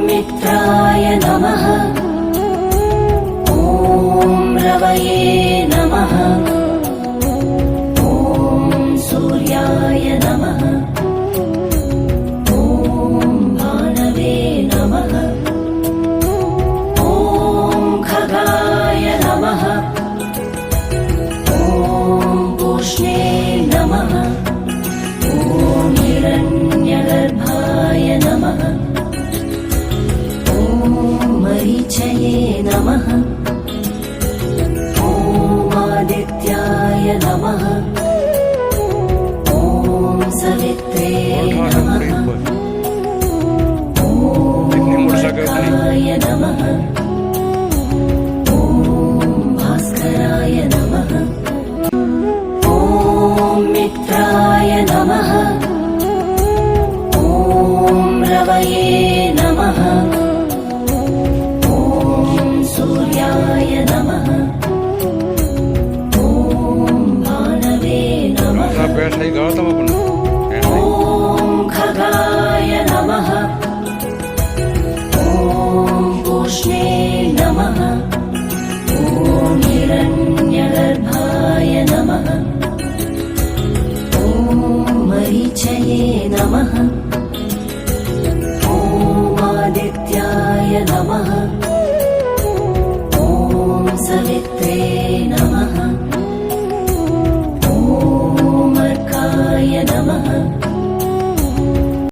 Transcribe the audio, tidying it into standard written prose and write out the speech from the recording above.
मित्राय नमः। ॐ रवये नमः। ॐ सूर्याय नमः। ॐ भानवे नमः। ॐ खगाय नमः। ॐ पूष्णे नमः। ॐ हिरण्यगर्भाय नमः। मरीचये नमः। ॐ आदित्याय नमः। ॐ सवित्रे नमः। ॐ अर्काय नमः। ॐ भास्कराय नमः। ॐ मित्राय नमः। ॐ रवये नमः। सूर्याय नमः। ॐ भानवे नमः। ॐ खगाय नमः। ॐ पूष्णे नमः। ॐ हिरण्यगर्भाय नमः। ॐ मरीचये नमः। ॐ आदित्याय नमः। सवित्रे नमः।